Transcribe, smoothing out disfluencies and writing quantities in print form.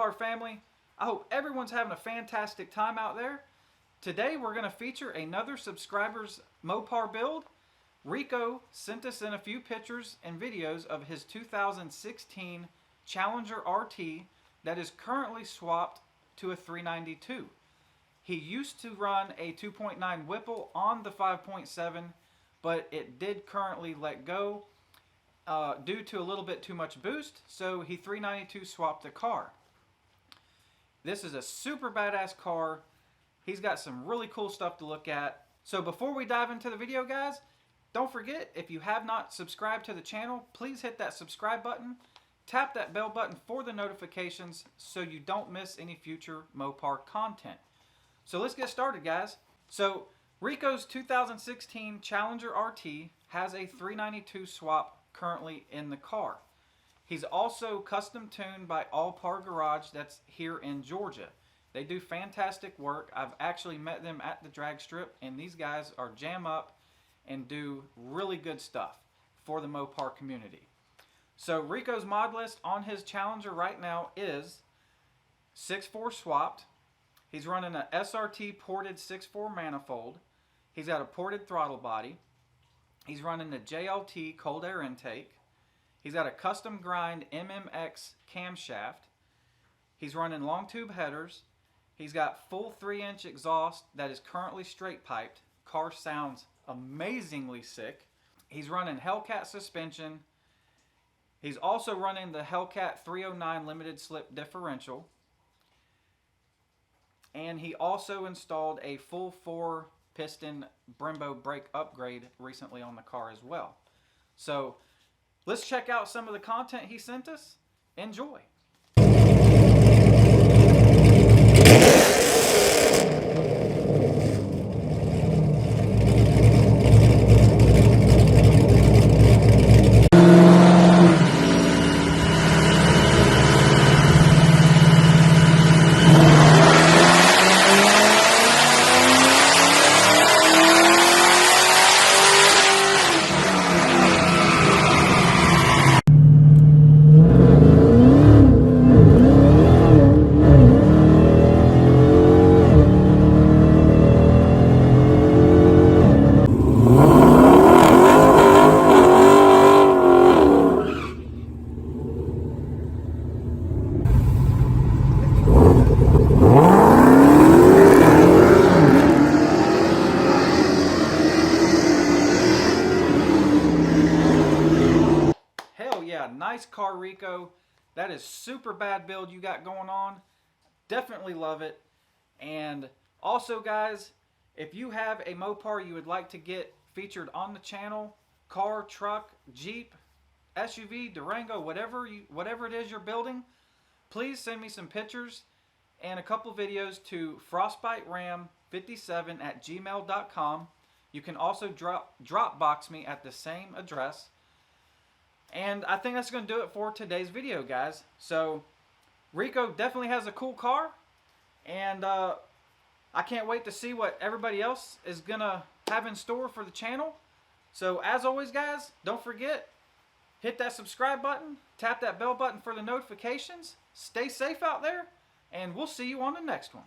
Mopar family. I hope everyone's having a fantastic time out there. Today we're going to feature another subscriber's Mopar build. Rico sent us in a few pictures and videos of his 2016 Challenger RT that is currently swapped to a 392. He used to run a 2.9 Whipple on the 5.7, but it did currently let go due to a little bit too much boost, so he 392 swapped the car. This is a super badass car. He's got some really cool stuff to look at. So before we dive into the video, guys, don't forget, if you have not subscribed to the channel, please hit that subscribe button. Tap that bell button for the notifications so you don't miss any future Mopar content. So let's get started, guys. So Rico's 2016 Challenger RT has a 392 swap currently in the car. He's also custom tuned by All Par Garage that's here in Georgia. They do fantastic work. I've actually met them at the drag strip, and these guys are jam up and do really good stuff for the Mopar community. So Rico's mod list on his Challenger right now is 6.4 swapped. He's running a SRT ported 6.4 manifold. He's got a ported throttle body. He's running a JLT cold air intake. He's got a custom grind MMX camshaft. He's running long tube headers. He's got full 3-inch exhaust that is currently straight piped. Car sounds amazingly sick. He's running Hellcat suspension. He's also running the Hellcat 309 limited slip differential. And he also installed a full 4-piston Brembo brake upgrade recently on the car as well. So let's check out some of the content he sent us. Enjoy. Nice car, Rico. That is super bad build you got going on. Definitely love it. And also, guys, if you have a Mopar you would like to get featured on the channel, car, truck, Jeep, SUV, Durango, whatever it is you're building, please send me some pictures and a couple videos to frostbiteram57@gmail.com. You can also Dropbox me at the same address. And I think that's going to do it for today's video, guys. So Rico definitely has a cool car, and I can't wait to see what everybody else is going to have in store for the channel. So as always, guys, don't forget, hit that subscribe button, tap that bell button for the notifications, stay safe out there, and we'll see you on the next one.